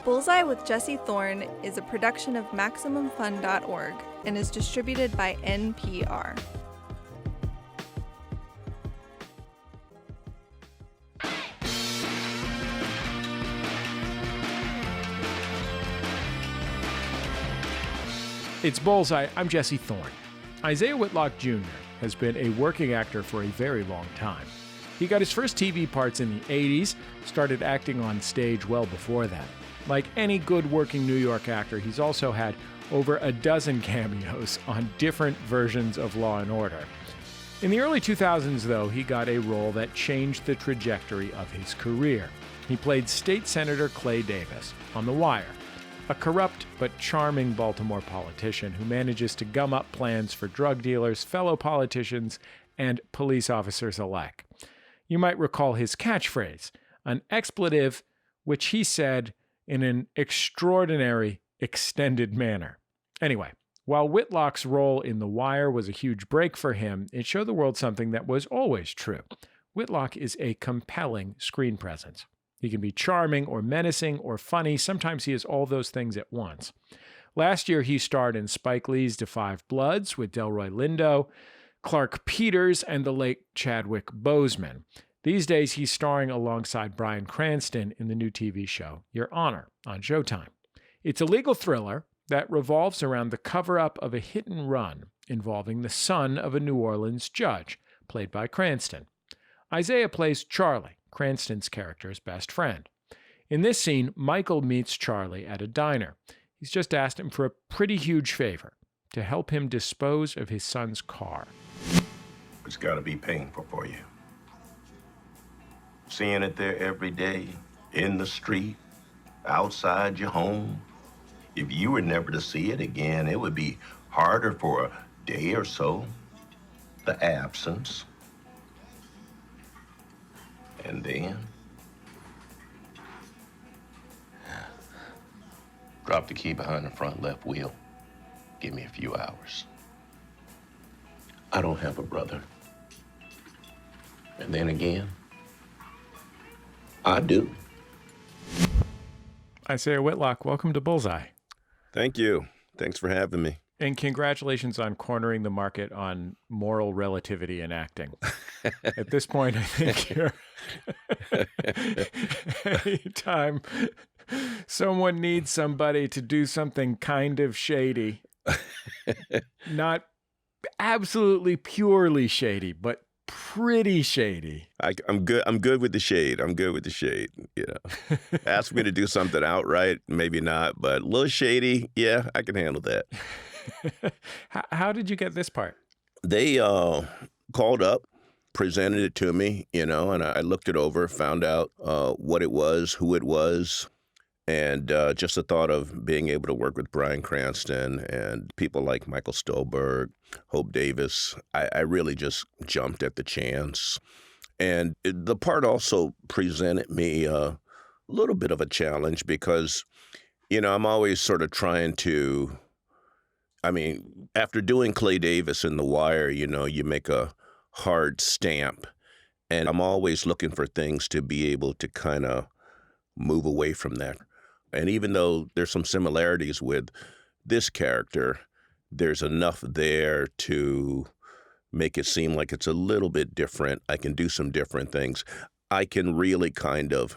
Bullseye with Jesse Thorn is a production of MaximumFun.org and is distributed by NPR. It's Bullseye. I'm Jesse Thorn. Isiah Whitlock Jr. has been a working actor for a very long time. He got his first TV parts in the 80s, started acting on stage well before that. Like any good working New York actor, he's also had over a dozen cameos on different versions of Law & Order. In the early 2000s, though, he got a role that changed the trajectory of his career. He played State Senator Clay Davis on The Wire, a corrupt but charming Baltimore politician who manages to gum up plans for drug dealers, fellow politicians, and police officers alike. You might recall his catchphrase, an expletive which he said in an extraordinary, extended manner. Anyway, while Whitlock's role in The Wire was a huge break for him, it showed the world something that was always true. Whitlock is a compelling screen presence. He can be charming or menacing or funny. Sometimes he is all those things at once. Last year, he starred in Spike Lee's *Da 5 Bloods* with Delroy Lindo, Clark Peters, and the late Chadwick Boseman. These days, he's starring alongside Bryan Cranston in the new TV show Your Honor on Showtime. It's a legal thriller that revolves around the cover-up of a hit and run involving the son of a New Orleans judge, played by Cranston. Isiah plays Charlie, Cranston's character's best friend. In this scene, Michael meets Charlie at a diner. He's just asked him for a pretty huge favor, to help him dispose of his son's car. It's got to be painful for you. Seeing it there every day, in the street, outside your home. If you were never to see it again, it would be harder for a day or so. The absence. And then? Drop the key behind the front left wheel. Give me a few hours. I don't have a brother. And then again, I do. Isiah Whitlock, welcome to Bullseye. Thank you. Thanks for having me. And congratulations on cornering the market on moral relativity in acting. At this point, I think you're anytime someone needs somebody to do something kind of shady, not absolutely purely shady, but pretty shady. I'm good. I'm good with the shade. You know, ask me to do something outright, maybe not, but a little shady. Yeah, I can handle that. How did you get this part? They called up, presented it to me, you know, and I looked it over, found out what it was, who it was, and just the thought of being able to work with Bryan Cranston and people like Michael Stolberg, Hope Davis, I really just jumped at the chance. And the part also presented me a little bit of a challenge because, you know, I'm always sort of trying to, I mean, after doing Clay Davis in The Wire, you know, you make a hard stamp. And I'm always looking for things to be able to kind of move away from that. And even though there's some similarities with this character, there's enough there to make it seem like it's a little bit different. I can do some different things. I can really kind of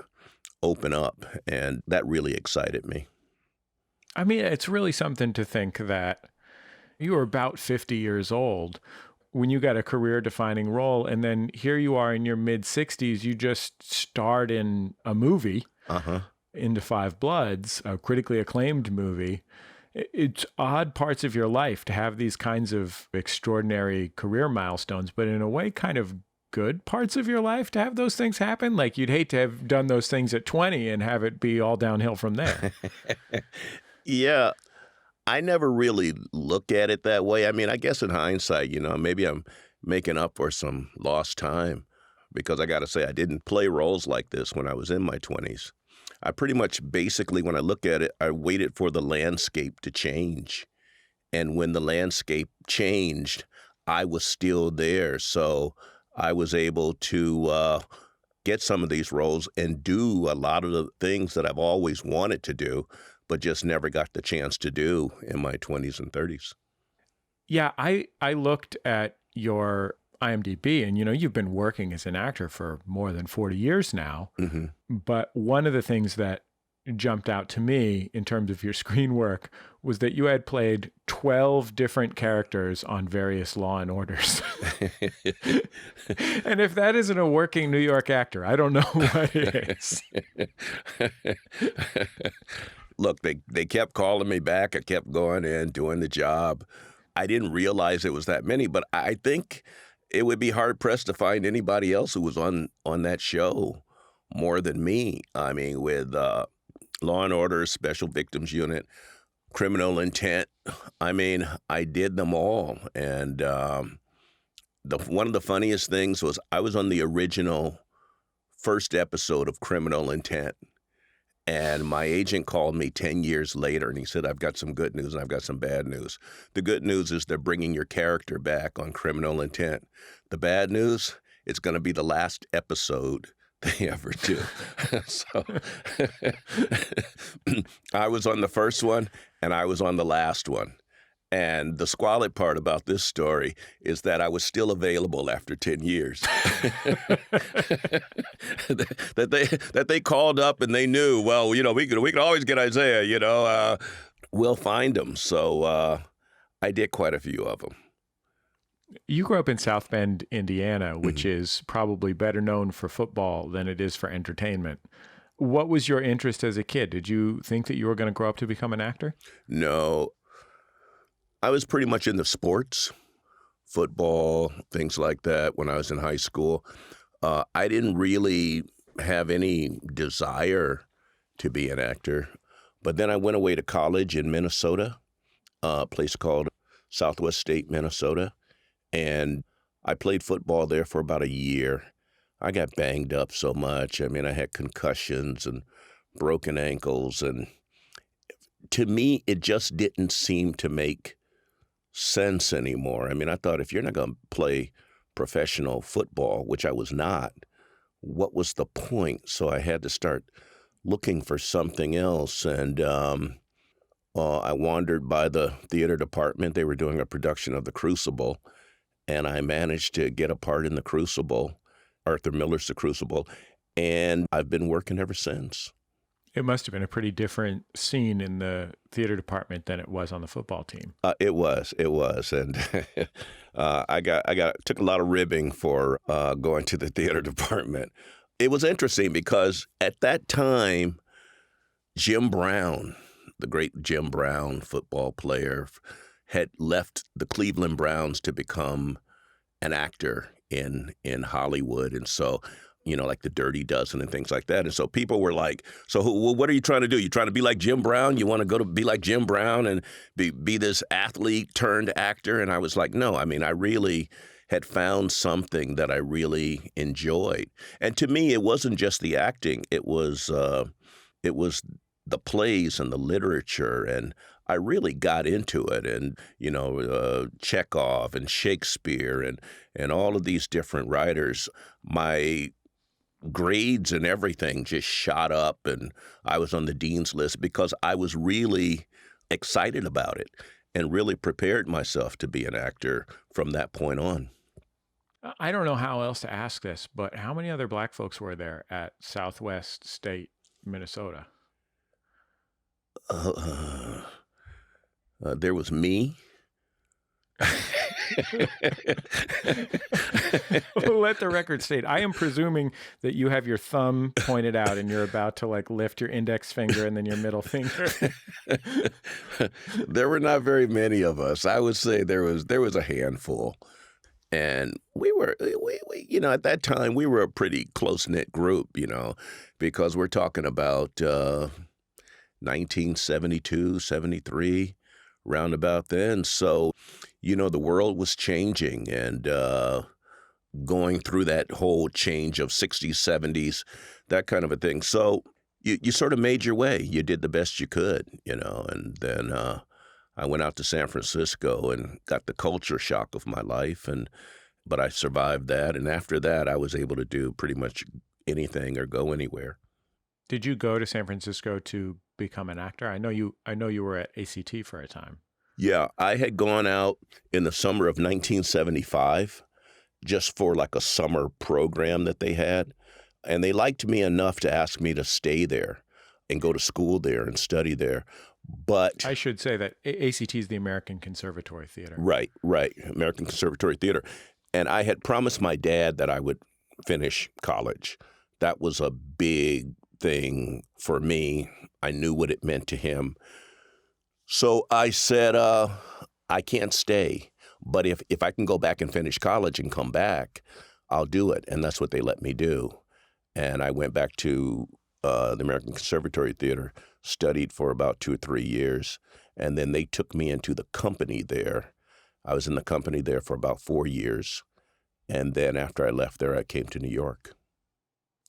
open up, and that really excited me. I mean, it's really something to think that you were about 50 years old when you got a career-defining role, and then here you are in your mid-60s, you just starred in a movie, *Da 5 Bloods*, a critically acclaimed movie. It's odd parts of your life to have these kinds of extraordinary career milestones, but in a way kind of good parts of your life to have those things happen. Like you'd hate to have done those things at 20 and have it be all downhill from there. Yeah, I never really look at it that way. I mean, I guess in hindsight, you know, maybe I'm making up for some lost time because I got to say I didn't play roles like this when I was in my 20s. I pretty much basically, when I look at it, I waited for the landscape to change. And when the landscape changed, I was still there. So I was able to get some of these roles and do a lot of the things that I've always wanted to do, but just never got the chance to do in my 20s and 30s. Yeah, I looked at your IMDb, and you've been working as an actor for more than 40 years now. Mm-hmm. But one of the things that jumped out to me in terms of your screen work was that you had played 12 different characters on various Law and Orders. And if that isn't a working New York actor, I don't know what is. Look, they kept calling me back. I kept going in, doing the job. I didn't realize it was that many, but I think it would be hard-pressed to find anybody else who was on that show more than me. I mean, with Law and Order, Special Victims Unit, Criminal Intent, I mean, I did them all. And one of the funniest things was I was on the original first episode of Criminal Intent. And my agent called me 10 years later, and he said, I've got some good news and I've got some bad news. The good news is they're bringing your character back on Criminal Intent. The bad news, it's going to be the last episode they ever do. So I was on the first one, and I was on the last one. And the squalid part about this story is that I was still available after 10 years. that they called up and they knew, well, we could always get Isiah, we'll find him. So I did quite a few of them. You grew up in South Bend, Indiana, which is probably better known for football than it is for entertainment. What was your interest as a kid? Did you think that you were going to grow up to become an actor? No. I was pretty much into sports, football, things like that when I was in high school. I didn't really have any desire to be an actor. But then I went away to college in Minnesota, a place called Southwest State, Minnesota. And I played football there for about a year. I got banged up so much. I mean, I had concussions and broken ankles. And to me, it just didn't seem to make sense anymore. I mean, I thought if you're not going to play professional football, which I was not, what was the point? So I had to start looking for something else. And I wandered by the theater department. They were doing a production of The Crucible, and I managed to get a part in The Crucible, Arthur Miller's The Crucible, and I've been working ever since. It must have been a pretty different scene in the theater department than it was on the football team. It was, and I took a lot of ribbing for going to the theater department. It was interesting because at that time, Jim Brown, the great Jim Brown, football player, had left the Cleveland Browns to become an actor in Hollywood, and so, like the Dirty Dozen and things like that. And so people were like, what are you trying to do? You trying to be like Jim Brown? You want to go to be like Jim Brown and be this athlete turned actor? And I was like, no, I mean, I really had found something that I really enjoyed. And to me, it wasn't just the acting. It was the plays and the literature, and I really got into it. And, Chekhov and Shakespeare and all of these different writers, my grades and everything just shot up, and I was on the dean's list because I was really excited about it and really prepared myself to be an actor from that point on. I don't know how else to ask this, but how many other black folks were there at Southwest State, Minnesota? There was me. Let the record state, I am presuming that you have your thumb pointed out and you're about to lift your index finger and then your middle finger. There were not very many of us. I would say there was a handful. And we at that time, we were a pretty close-knit group, because we're talking about 1972, 73, roundabout then. So, the world was changing and going through that whole change of 60s, 70s, that kind of a thing. So you sort of made your way. You did the best you could, and then I went out to San Francisco and got the culture shock of my life, but I survived that. And after that, I was able to do pretty much anything or go anywhere. Did you go to San Francisco to become an actor? I know you were at ACT for a time. Yeah, I had gone out in the summer of 1975 just for like a summer program that they had. And they liked me enough to ask me to stay there and go to school there and study there. But I should say that ACT is the American Conservatory Theater. Right, American Conservatory Theater. And I had promised my dad that I would finish college. That was a big thing for me. I knew what it meant to him. So I said, I can't stay. But if I can go back and finish college and come back, I'll do it. And that's what they let me do. And I went back to the American Conservatory Theater, studied for about 2 or 3 years, and then they took me into the company there. I was in the company there for about 4 years, and then after I left there, I came to New York.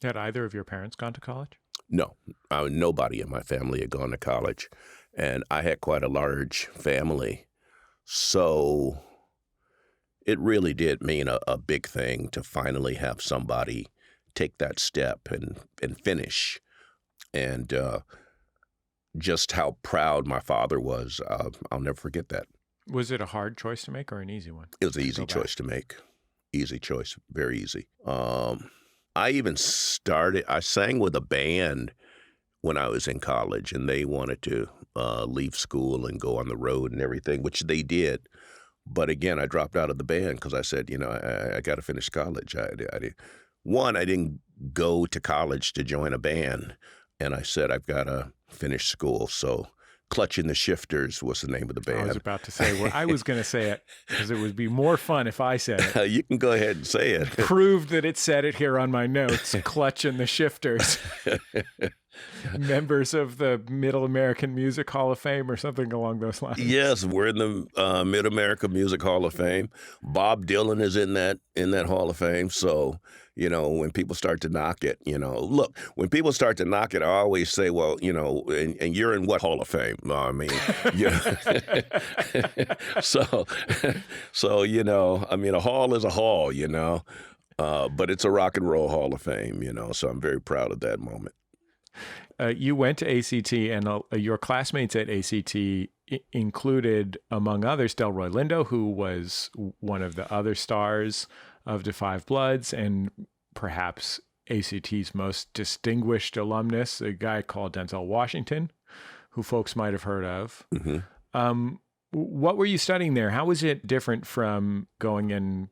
Had either of your parents gone to college? No, nobody in my family had gone to college, and I had quite a large family, so it really did mean a big thing to finally have somebody take that step and finish. And just how proud my father was, I'll never forget that. Was it a hard choice to make or an easy one? It was an easy choice to make. Easy choice, very easy. I even I sang with a band when I was in college, and they wanted to leave school and go on the road and everything, which they did. But again, I dropped out of the band because I said, I got to finish college. I didn't go to college to join a band. And I said, I've got to finish school. So Clutching the Shifters was the name of the band. I was about to say, well, I was going to say it because it would be more fun if I said it. You can go ahead and say it. Proved that it said it here on my notes. Clutching the Shifters. Members of the Middle American Music Hall of Fame or something along those lines. Yes, we're in the Mid-America Music Hall of Fame. Bob Dylan is in that Hall of Fame. So, when people start to knock it, look, when people start to knock it, I always say, well, and you're in what Hall of Fame? I mean, a hall is a hall, but it's a rock and roll Hall of Fame, so I'm very proud of that moment. You went to ACT, and your classmates at ACT included, among others, Delroy Lindo, who was one of the other stars of Da 5 Bloods, and perhaps ACT's most distinguished alumnus, a guy called Denzel Washington, who folks might have heard of. Mm-hmm. What were you studying there? How was it different from going and,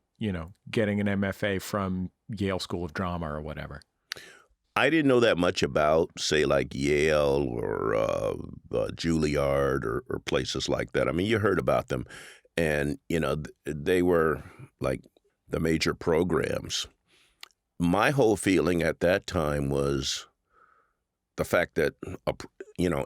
getting an MFA from Yale School of Drama or whatever? I didn't know that much about, say, like Yale or Juilliard or places like that. I mean, you heard about them, and, they were like the major programs. My whole feeling at that time was the fact that,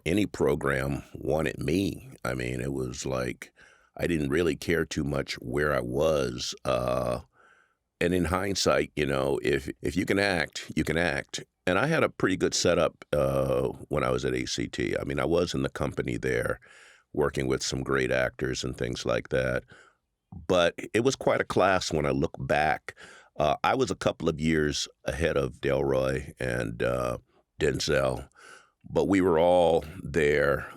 any program wanted me. I mean, it was like I didn't really care too much where I was. And in hindsight, if you can act, you can act. And I had a pretty good setup when I was at ACT. I mean, I was in the company there working with some great actors and things like that. But it was quite a class when I look back. I was a couple of years ahead of Delroy and Denzel, but we were all there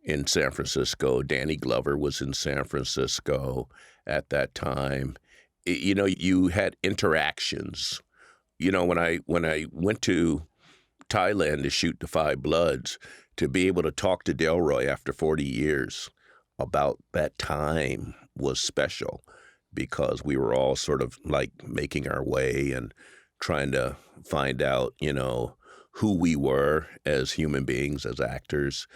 in San Francisco. Danny Glover was in San Francisco at that time. You had interactions. When I went to Thailand to shoot Da 5 Bloods, to be able to talk to Delroy after 40 years about that time was special because we were all sort of like making our way and trying to find out, who we were as human beings, as actors,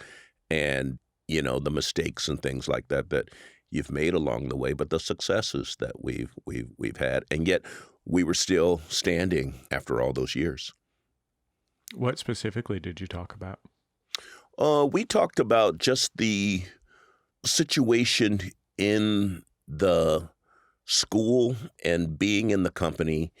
and, the mistakes and things like that you've made along the way, but the successes that we've had. And yet we were still standing after all those years. What specifically did you talk about? We talked about just the situation in the school and being in the company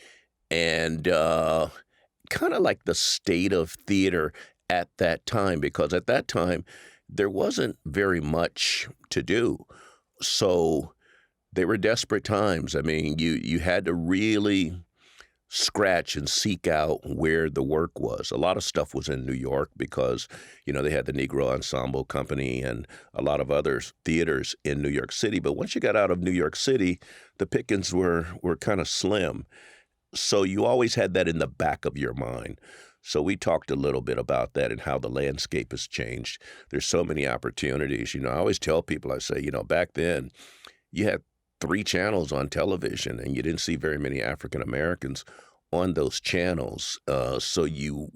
and kind of like the state of theater at that time, because at that time there wasn't very much to do. So they were desperate times. I mean, you had to really scratch and seek out where the work was. A lot of stuff was in New York because, they had the Negro Ensemble Company and a lot of other theaters in New York City. But once you got out of New York City, the pickings were kind of slim. So you always had that in the back of your mind. So we talked a little bit about that and how the landscape has changed. There's so many opportunities. I always tell people, I say, back then you had 3 channels on television and you didn't see very many African Americans on those channels. So you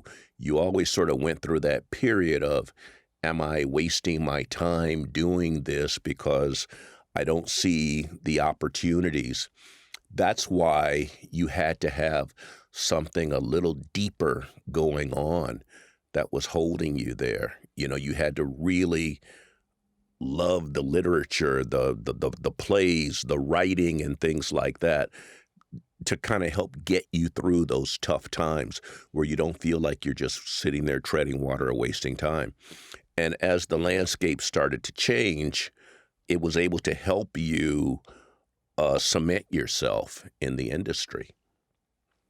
always sort of went through that period of, am I wasting my time doing this because I don't see the opportunities? That's why you had to have something a little deeper going on that was holding you there. You had to really love the literature, the plays, the writing and things like that to kind of help get you through those tough times where you don't feel like you're just sitting there treading water or wasting time. And as the landscape started to change, it was able to help you cement yourself in the industry.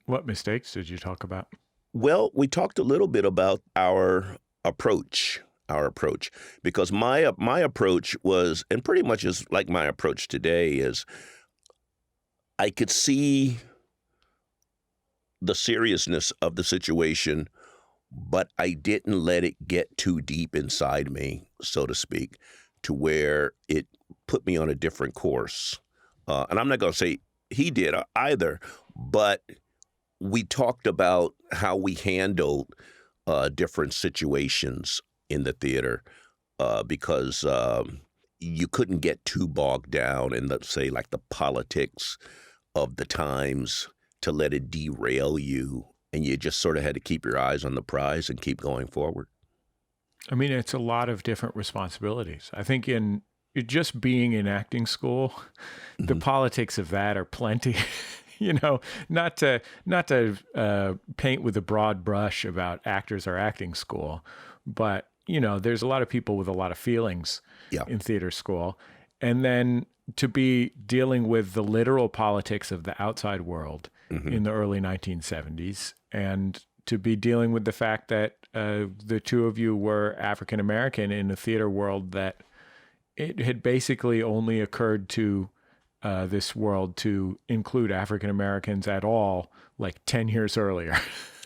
What mistakes did you talk about? Well, we talked a little bit about our approach, because my approach was, and pretty much is like my approach today, is I could see the seriousness of the situation, but I didn't let it get too deep inside me, so to speak, to where it put me on a different course. And I'm not going to say he did either, but we talked about how we handled different situations in the theater because you couldn't get too bogged down in, let's say, like the politics of the times to let it derail you. And you just sort of had to keep your eyes on the prize and keep going forward. I mean, it's a lot of different responsibilities. I think in just being in acting school, the politics of that are plenty. Not to paint with a broad brush about actors or acting school, but there's a lot of people with a lot of feelings in theater school, and then to be dealing with the literal politics of the outside world in the early 1970s, and to be dealing with the fact that the two of you were African American in a theater world that it had basically only occurred to this world to include African Americans at all, like 10 years earlier.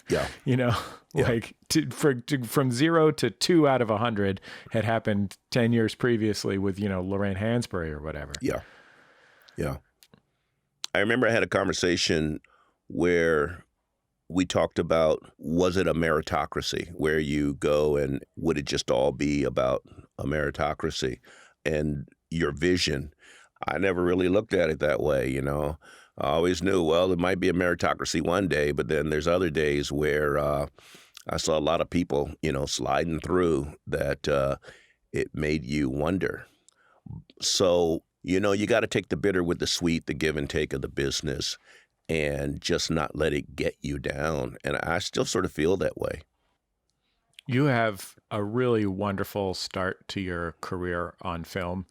Yeah. Like from 0 to 2 out of 100 had happened 10 years previously with, Lorraine Hansberry or whatever. Yeah. Yeah. I remember I had a conversation where we talked about, was it a meritocracy where you go and would it just all be about a meritocracy? And your vision, I never really looked at it that way, I always knew, well, it might be a meritocracy one day, but then there's other days where I saw a lot of people, sliding through that it made you wonder. So, you got to take the bitter with the sweet, the give and take of the business, and just not let it get you down. And I still sort of feel that way. You have a really wonderful start to your career on film.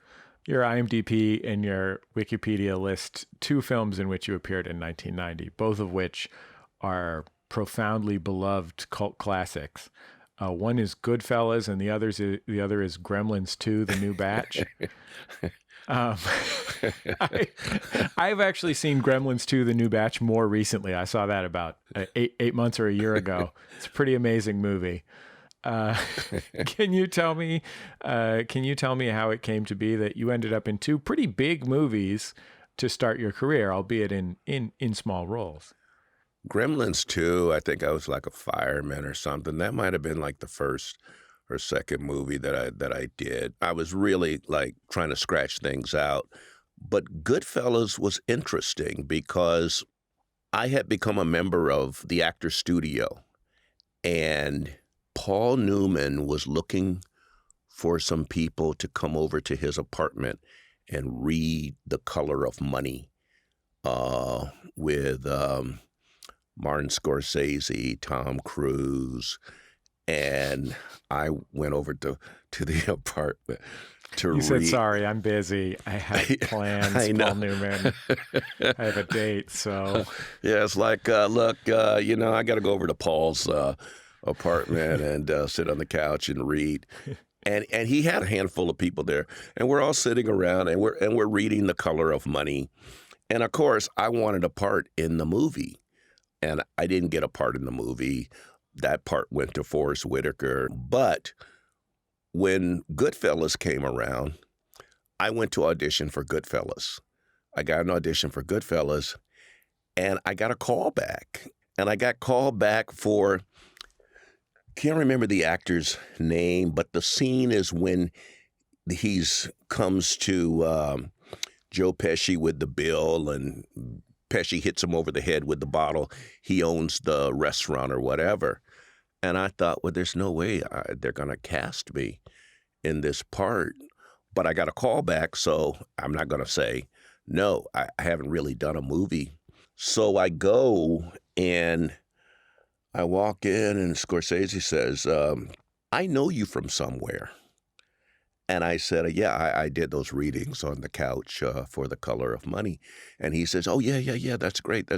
Your IMDb and your Wikipedia list 2 films in which you appeared in 1990, both of which are profoundly beloved cult classics. One is Goodfellas, and the other is Gremlins 2: The New Batch. I've actually seen Gremlins 2: The New Batch more recently. I saw that about 8 months or a year ago. It's a pretty amazing movie. Can you tell me how it came to be that you ended up in 2 pretty big movies to start your career, albeit in small roles? Gremlins 2, I think I was like a fireman or something. That might have been like the first or second movie that I did. I was really like trying to scratch things out. But Goodfellas was interesting because I had become a member of the Actors Studio, and Paul Newman was looking for some people to come over to his apartment and read The Color of Money with Martin Scorsese, Tom Cruise, And I went over to the apartment to You said, read. sorry, I'm busy. I have plans, I know. Paul Newman. I have a date, so... Yeah, it's like, look, I got to go over to Paul's apartment and sit on the couch and read. And he had a handful of people there, and we're all sitting around, and we're reading The Color of Money. And of course, I wanted a part in the movie, and I didn't get a part in the movie. That part went to Forrest Whitaker. But when Goodfellas came around, I went to audition for Goodfellas. I got an audition for Goodfellas, and I got a call back. And I got called back for, can't remember the actor's name, but the scene is when he comes to Joe Pesci with the bill, and Pesci hits him over the head with the bottle. He owns the restaurant or whatever. And I thought, well, there's no way they're going to cast me in this part. But I got a call back, so I'm not going to say no. I haven't really done a movie. So I go and I walk in, and Scorsese says, I know you from somewhere. And I said, yeah, I did those readings on the couch for The Color of Money. And he says, oh, yeah, that's great.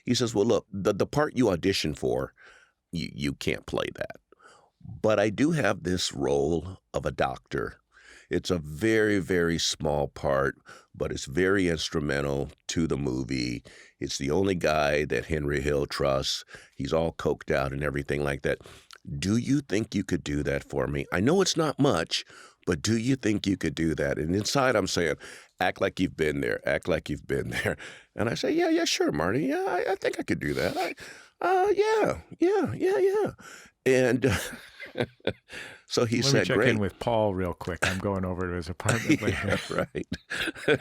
He says, well, look, the part you auditioned for, you can't play that. But I do have this role of a doctor. It's a very, very small part, but it's very instrumental to the movie. It's the only guy that Henry Hill trusts. He's all coked out and everything like that. Do you think you could do that for me? I know it's not much, but do you think you could do that? And inside I'm saying, act like you've been there. Act like you've been there. And I say, yeah, sure, Marty. Yeah, I think I could do that. Yeah. And so he said, Let me check great. in with Paul real quick. I'm going over to his apartment later. Yeah, right.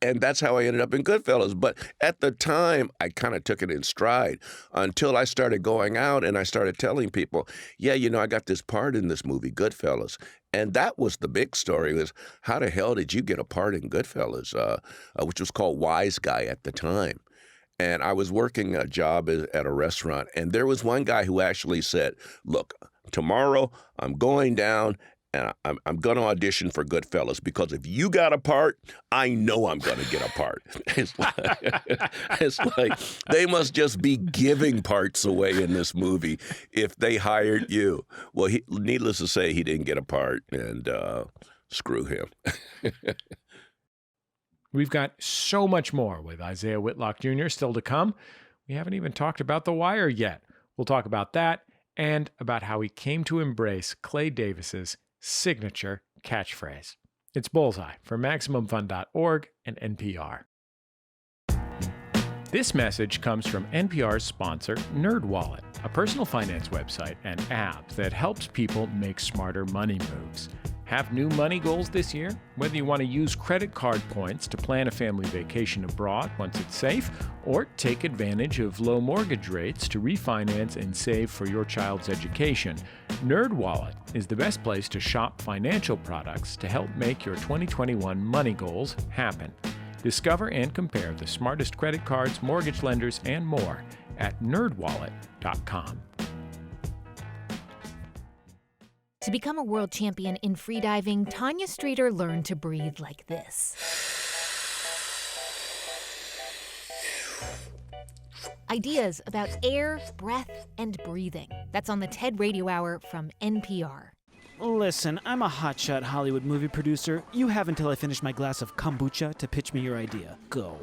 And that's how I ended up in Goodfellas. But at the time, I kind of took it in stride until I started going out and I started telling people, yeah, I got this part in this movie, Goodfellas. And that was the big story, was how the hell did you get a part in Goodfellas, which was called Wise Guy at the time. And I was working a job at a restaurant, and there was one guy who actually said, look, tomorrow I'm going down and I'm going to audition for Goodfellas, because if you got a part, I know I'm going to get a part. It's like they must just be giving parts away in this movie if they hired you. Well, needless to say, he didn't get a part, and screw him. We've got so much more with Isiah Whitlock Jr. still to come. We haven't even talked about The Wire yet. We'll talk about that and about how he came to embrace Clay Davis's signature catchphrase. It's Bullseye from MaximumFun.org and NPR. This message comes from NPR's sponsor, NerdWallet, a personal finance website and app that helps people make smarter money moves. Have new money goals this year? Whether you want to use credit card points to plan a family vacation abroad once it's safe, or take advantage of low mortgage rates to refinance and save for your child's education, NerdWallet is the best place to shop financial products to help make your 2021 money goals happen. Discover and compare the smartest credit cards, mortgage lenders, and more at nerdwallet.com. To become a world champion in freediving, Tanya Streeter learned to breathe like this. Ideas about air, breath, and breathing. That's on the TED Radio Hour from NPR. Listen, I'm a hotshot Hollywood movie producer. You have until I finish my glass of kombucha to pitch me your idea. Go.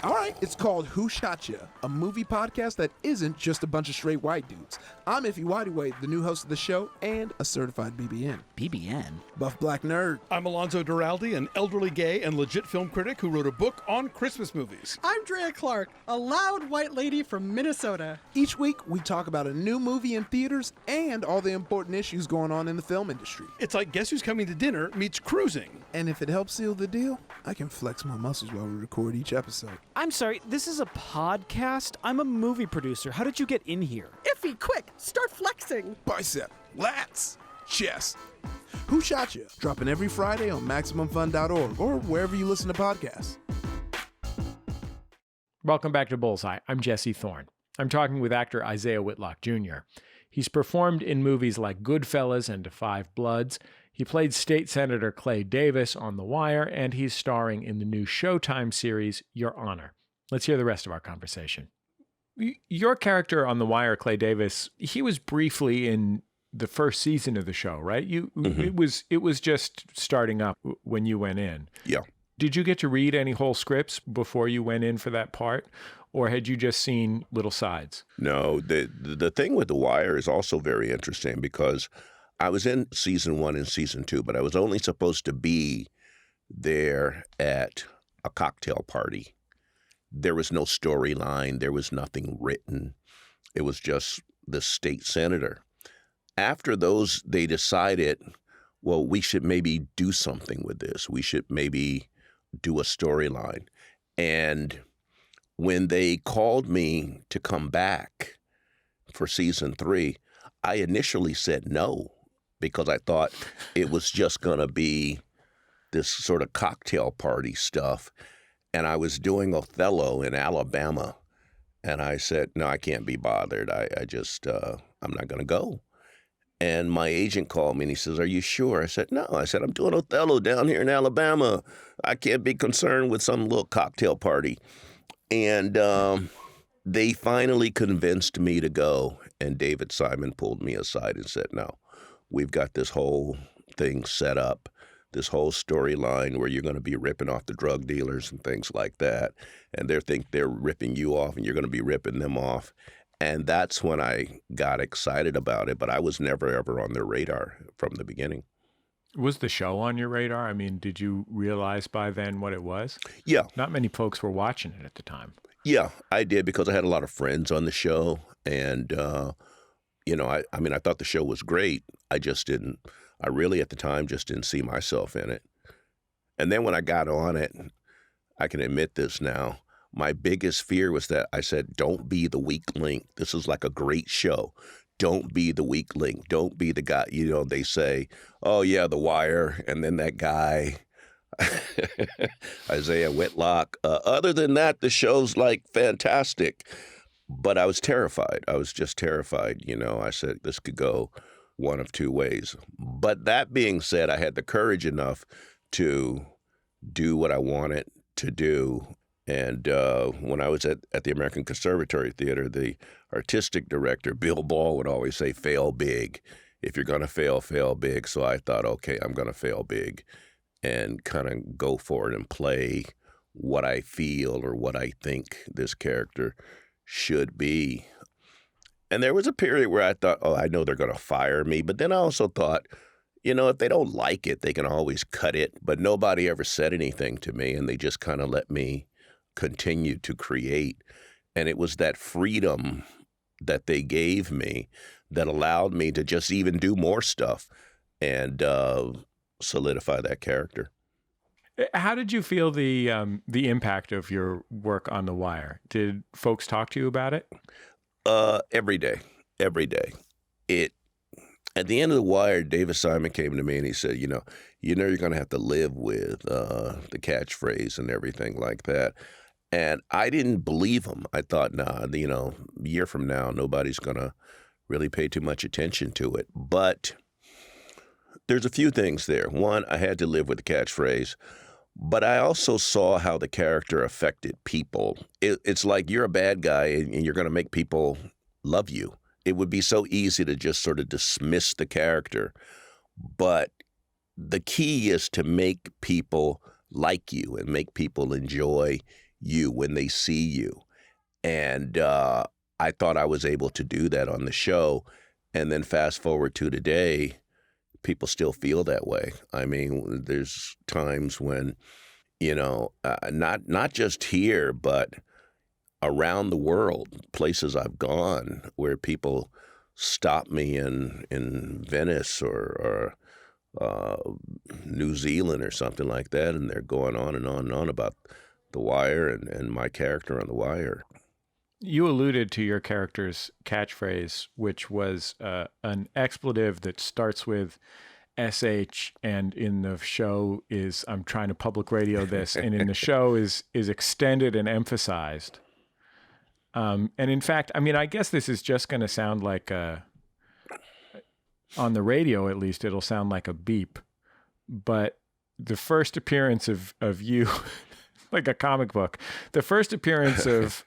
All right, it's called Who Shot Ya?, a movie podcast that isn't just a bunch of straight white dudes. I'm Iffy Whitey, the new host of the show and a certified BBN. BBN? Buff Black Nerd. I'm Alonzo Duralde, an elderly gay and legit film critic who wrote a book on Christmas movies. I'm Drea Clark, a loud white lady from Minnesota. Each week, we talk about a new movie in theaters and all the important issues going on in the film industry. It's like Guess Who's Coming to Dinner meets cruising. And if it helps seal the deal, I can flex my muscles while we record each episode. I'm sorry, this is a podcast? I'm a movie producer. How did you get in here? Iffy, quick, start flexing. Bicep, lats, chest. Who Shot Ya? Dropping every Friday on MaximumFun.org or wherever you listen to podcasts. Welcome back to Bullseye. I'm Jesse Thorn. I'm talking with actor Isiah Whitlock Jr. He's performed in movies like Goodfellas and Da 5 Bloods. He played State Senator Clay Davis on The Wire, and he's starring in the new Showtime series, Your Honor. Let's hear the rest of our conversation. Your character on The Wire, Clay Davis, he was briefly in the first season of the show, right? It was just starting up when you went in. Yeah. Did you get to read any whole scripts before you went in for that part, or had you just seen little sides? No, the thing with The Wire is also very interesting because I was in season 1 and season 2, but I was only supposed to be there at a cocktail party. There was no storyline. There was nothing written. It was just the state senator. After those, they decided, well, we should maybe do something with this. We should maybe do a storyline. And when they called me to come back for season 3, I initially said no because I thought it was just going to be this sort of cocktail party stuff. And I was doing Othello in Alabama. And I said, no, I can't be bothered. I just, I'm not going to go. And my agent called me and he says, are you sure? I said, no. I said, I'm doing Othello down here in Alabama. I can't be concerned with some little cocktail party. And they finally convinced me to go. And David Simon pulled me aside and said, no, we've got this whole thing set up, this whole storyline where you're going to be ripping off the drug dealers and things like that. And they think they're ripping you off and you're going to be ripping them off. And that's when I got excited about it. But I was never, ever on their radar from the beginning. Was the show on your radar? I mean, did you realize by then what it was? Yeah. Not many folks were watching it at the time. Yeah, I did because I had a lot of friends on the show. And, I mean, I thought the show was great. I really at the time just didn't see myself in it. And then when I got on it, I can admit this now, my biggest fear was that I said, don't be the weak link. This is like a great show. Don't be the weak link. Don't be the guy, they say, oh yeah, The Wire. And then that guy, Isiah Whitlock. Other than that, the show's like fantastic. But I was terrified. I was just terrified. I said, this could go one of two ways. But that being said, I had the courage enough to do what I wanted to do. And when I was at the American Conservatory Theater, the artistic director, Bill Ball, would always say, fail big. If you're going to fail, fail big. So I thought, okay, I'm going to fail big and kind of go for it and play what I feel or what I think this character should be. And there was a period where I thought, oh, I know they're going to fire me. But then I also thought, if they don't like it, they can always cut it. But nobody ever said anything to me, and they just kind of let me continue to create. And it was that freedom that they gave me that allowed me to just even do more stuff and solidify that character. How did you feel the impact of your work on The Wire? Did folks talk to you about it? Every day. At the end of The Wire, David Simon came to me and he said, you're going to have to live with the catchphrase and everything like that. And I didn't believe him. I thought, a year from now, nobody's going to really pay too much attention to it. But there's a few things there. One, I had to live with the catchphrase, but I also saw how the character affected people. It's like you're a bad guy and you're going to make people love you. It would be so easy to just sort of dismiss the character. But the key is to make people like you and make people enjoy you when they see you. And I thought I was able to do that on the show. And then fast forward to today, people still feel that way. I mean, there's times when, not just here, but around the world, places I've gone where people stop me in Venice or New Zealand or something like that, and they're going on and on and on about The Wire and my character on The Wire. You alluded to your character's catchphrase, which was an expletive that starts with SH, and in the show is, I'm trying to public radio this, and in the show is extended and emphasized. And in fact, I mean, I guess this is just going to sound like a on the radio, at least, it'll sound like a beep. But the first appearance of you, like a comic book, the first appearance of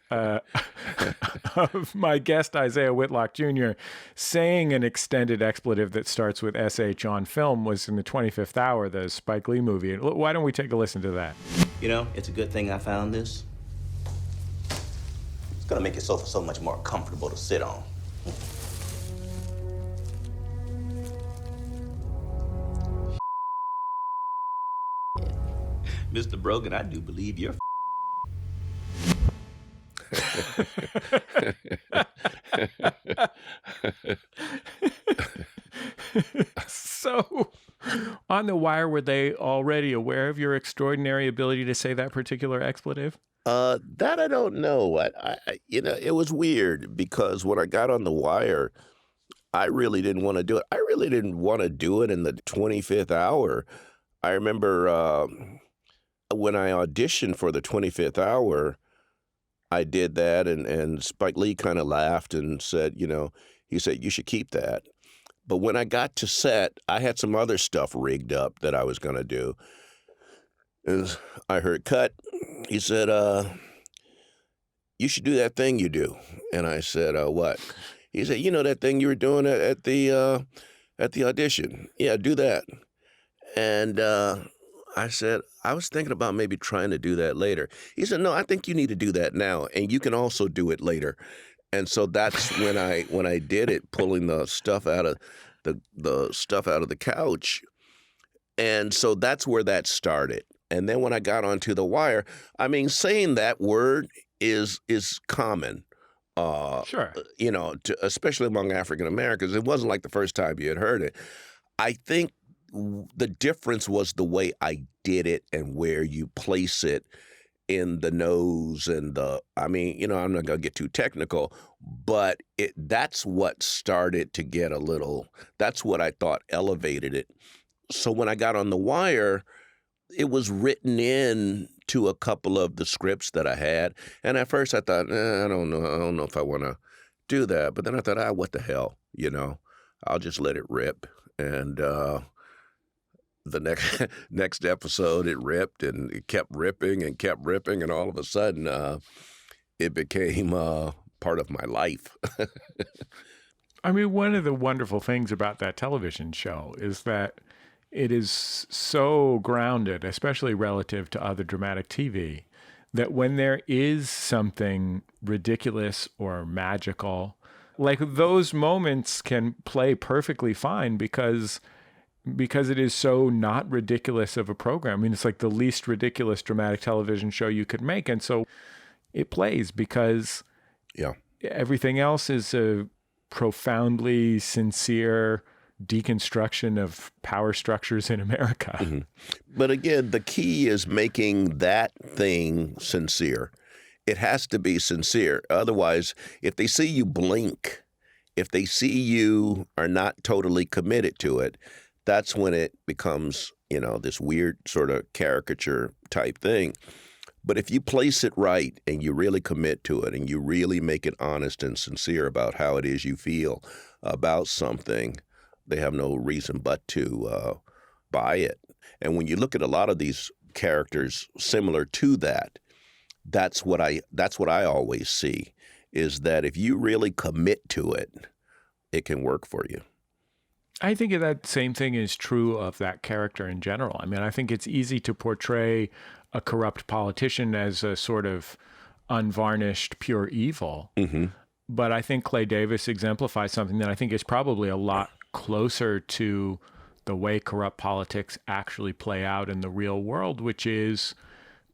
my guest, Isiah Whitlock Jr., saying an extended expletive that starts with SH on film was in the 25th Hour, the Spike Lee movie. Why don't we take a listen to that? You know, it's a good thing I found this. It's gonna make your sofa so much more comfortable to sit on. Mr. Brogan, I do believe you're So, on The Wire, were they already aware of your extraordinary ability to say that particular expletive? That I don't know. It was weird because when I got on The Wire, I really didn't want to do it. I really didn't want to do it in the 25th Hour. I remember when I auditioned for the 25th Hour, I did that, and Spike Lee kind of laughed and said, he said, you should keep that. But when I got to set, I had some other stuff rigged up that I was going to do. And I heard cut. He said, you should do that thing you do. And I said, what? He said, that thing you were doing at the audition. Yeah, do that. And I said, I was thinking about maybe trying to do that later. He said, no, I think you need to do that now, and you can also do it later. And so that's when I did it, pulling the stuff out of the stuff out of the couch. And so that's where that started. And then when I got onto The Wire, I mean, saying that word is common. Sure. Especially among African Americans. It wasn't like the first time you had heard it. I think the difference was the way I did it and where you place it in the nose and I'm not going to get too technical, but that's what started to get that's what I thought elevated it. So when I got on The Wire, it was written in to a couple of the scripts that I had. And at first I thought, I don't know if I want to do that. But then I thought, what the hell, I'll just let it rip. And the next episode, it ripped and it kept ripping. And all of a sudden, it became part of my life. I mean, one of the wonderful things about that television show is that it is so grounded, especially relative to other dramatic TV, that when there is something ridiculous or magical, like those moments can play perfectly fine because it is so not ridiculous of a program. I mean, it's like the least ridiculous dramatic television show you could make. And so it plays because everything else is a profoundly sincere deconstruction of power structures in America. Mm-hmm. But again, the key is making that thing sincere. It has to be sincere. Otherwise, if they see you blink, if they see you are not totally committed to it, that's when it becomes, this weird sort of caricature type thing. But if you place it right and you really commit to it and you really make it honest and sincere about how it is you feel about something, they have no reason but to buy it. And when you look at a lot of these characters similar to that, that's what I always see, is that if you really commit to it, it can work for you. I think that same thing is true of that character in general. I mean, I think it's easy to portray a corrupt politician as a sort of unvarnished pure evil. Mm-hmm. But I think Clay Davis exemplifies something that I think is probably a lot closer to the way corrupt politics actually play out in the real world, which is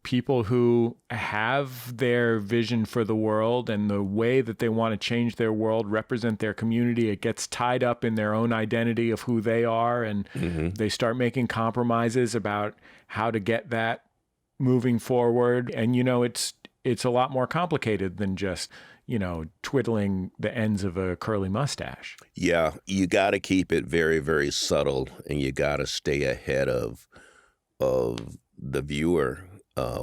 people who have their vision for the world and the way that they want to change their world, represent their community. It gets tied up in their own identity of who they are, and they start making compromises about how to get that moving forward. And, it's a lot more complicated than just twiddling the ends of a curly mustache. Yeah, you got to keep it very, very subtle, and you got to stay ahead of the viewer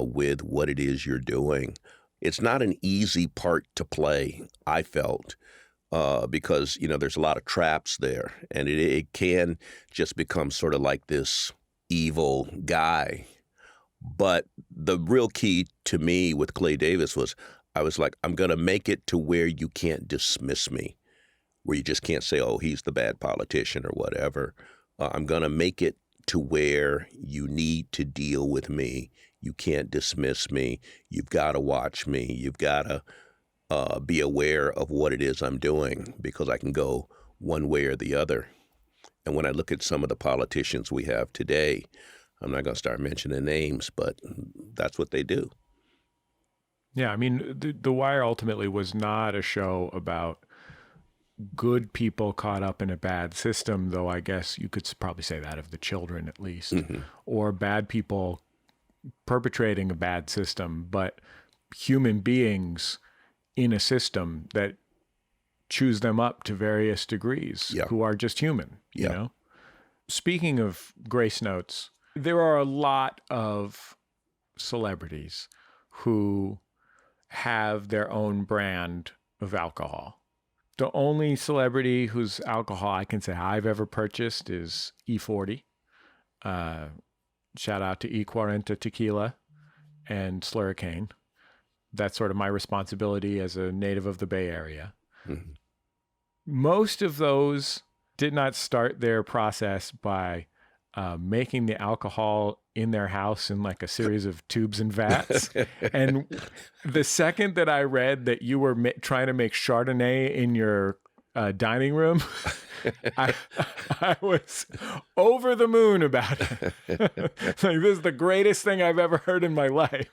with what it is you're doing. It's not an easy part to play, I felt, because, there's a lot of traps there. And it can just become sort of like this evil guy. But the real key to me with Clay Davis was I was like, I'm going to make it to where you can't dismiss me, where you just can't say, oh, he's the bad politician or whatever. I'm going to make it to where you need to deal with me. You can't dismiss me. You've got to watch me. You've got to be aware of what it is I'm doing, because I can go one way or the other. And when I look at some of the politicians we have today, I'm not going to start mentioning names, but that's what they do. Yeah, I mean, The Wire ultimately was not a show about good people caught up in a bad system, though I guess you could probably say that of the children at least, or bad people perpetrating a bad system, but human beings in a system that chews them up to various degrees, who are just human, you know? Speaking of grace notes, there are a lot of celebrities who have their own brand of alcohol. The only celebrity whose alcohol I can say I've ever purchased is E40. Shout out to E40 Tequila and Slurricane. That's sort of my responsibility as a native of the Bay Area. Mm-hmm. Most of those did not start their process by making the alcohol in their house in like a series of tubes and vats. And the second that I read that you were trying to make Chardonnay in your dining room, I was over the moon about it. Like, this is the greatest thing I've ever heard in my life.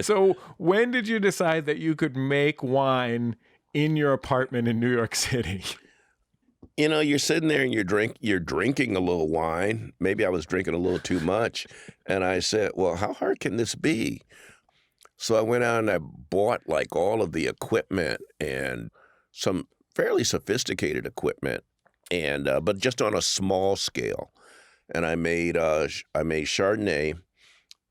So when did you decide that you could make wine in your apartment in New York City? You're sitting there and you're drinking a little wine. Maybe I was drinking a little too much. And I said, well, how hard can this be? So I went out and I bought like all of the equipment and some fairly sophisticated equipment, and but just on a small scale. And I made Chardonnay,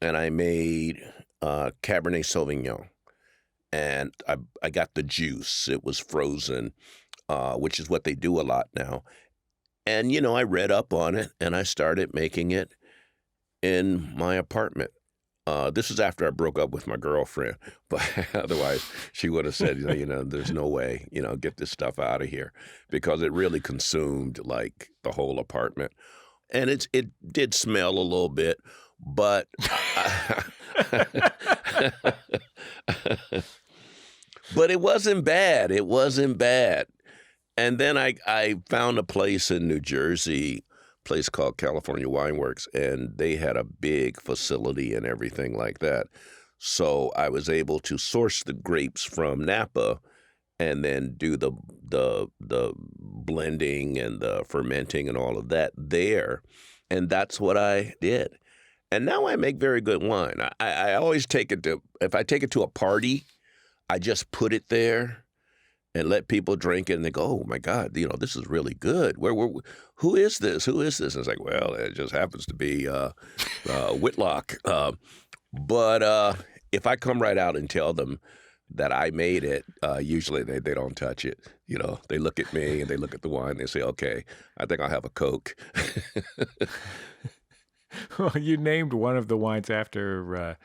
and I made Cabernet Sauvignon, and I got the juice. It was frozen, which is what they do a lot now. And I read up on it, and I started making it in my apartment. This is after I broke up with my girlfriend, but otherwise she would have said, there's no way, get this stuff out of here, because it really consumed like the whole apartment. And it did smell a little bit, but but it wasn't bad. It wasn't bad. And then I found a place in New Jersey, place called California Wine Works, and they had a big facility and everything like that. So I was able to source the grapes from Napa and then do the blending and the fermenting and all of that there. And that's what I did. And now I make very good wine. I always if I take it to a party, I just put it there and let people drink it, and they go, oh, my God, this is really good. Who is this? Who is this? And it's like, well, it just happens to be Whitlock. But if I come right out and tell them that I made it, usually they don't touch it. They look at me, and they look at the wine, and they say, okay, I think I'll have a Coke. Well, you named one of the wines after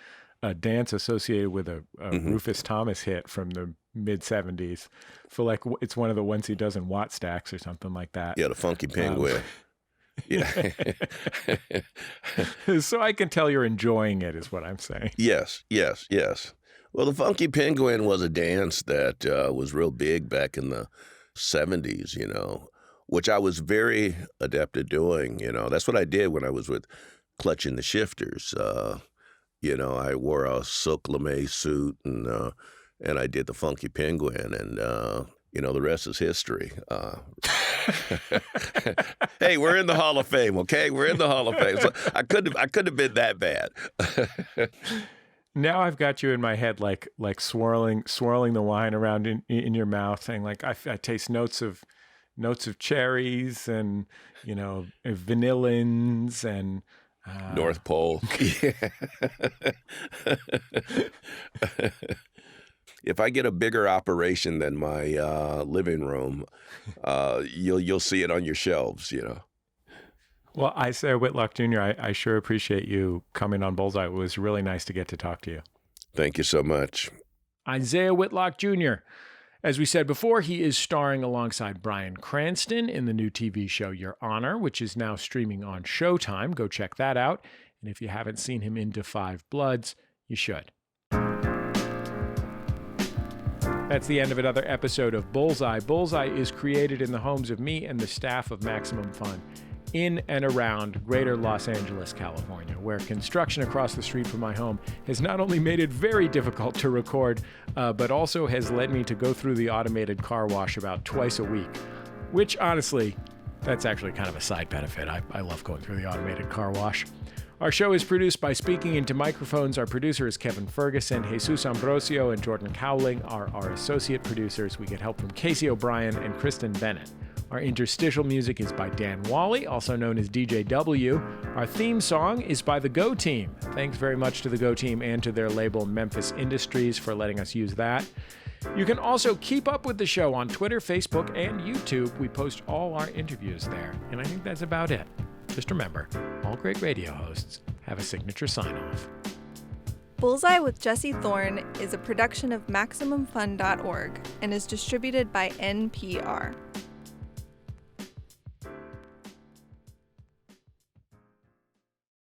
a dance associated with a Rufus Thomas hit from the mid-'70s. For like, it's one of the ones he does in Watt Stacks or something like that. Yeah, the Funky Penguin. Yeah. So I can tell you're enjoying it, is what I'm saying. Yes. Well, the Funky Penguin was a dance that was real big back in the 70s, which I was very adept at doing. That's what I did when I was with Clutch and the Shifters. I wore a silk lame suit, and I did the Funky Penguin, and the rest is history. Hey, we're in the Hall of Fame, okay? We're in the Hall of Fame. So I couldn't have been that bad. Now I've got you in my head, like swirling the wine around in your mouth, saying like I taste notes of cherries and vanillins and North Pole. if I get a bigger operation than my living room, you'll see it on your shelves, you know. Well, Isiah Whitlock Jr., I sure appreciate you coming on Bullseye. It was really nice to get to talk to you. Thank you so much. Isiah Whitlock Jr. As we said before, he is starring alongside Bryan Cranston in the new TV show Your Honor, which is now streaming on Showtime. Go check that out. And if you haven't seen him in Five Bloods, you should. That's the end of another episode of Bullseye. Bullseye is created in the homes of me and the staff of Maximum Fun in and around greater Los Angeles, California, where construction across the street from my home has not only made it very difficult to record, but also has led me to go through the automated car wash about twice a week, which honestly, that's actually kind of a side benefit. I love going through the automated car wash. Our show is produced by Speaking Into Microphones. Our producer is Kevin Ferguson. Jesus Ambrosio and Jordan Cowling are our associate producers. We get help from Casey O'Brien and Kristen Bennett. Our interstitial music is by Dan Wally, also known as DJ W. Our theme song is by the Go Team. Thanks very much to the Go Team and to their label Memphis Industries for letting us use that. You can also keep up with the show on Twitter, Facebook, and YouTube. We post all our interviews there. And I think that's about it. Just remember, all great radio hosts have a signature sign-off. Bullseye with Jesse Thorn is a production of MaximumFun.org and is distributed by NPR.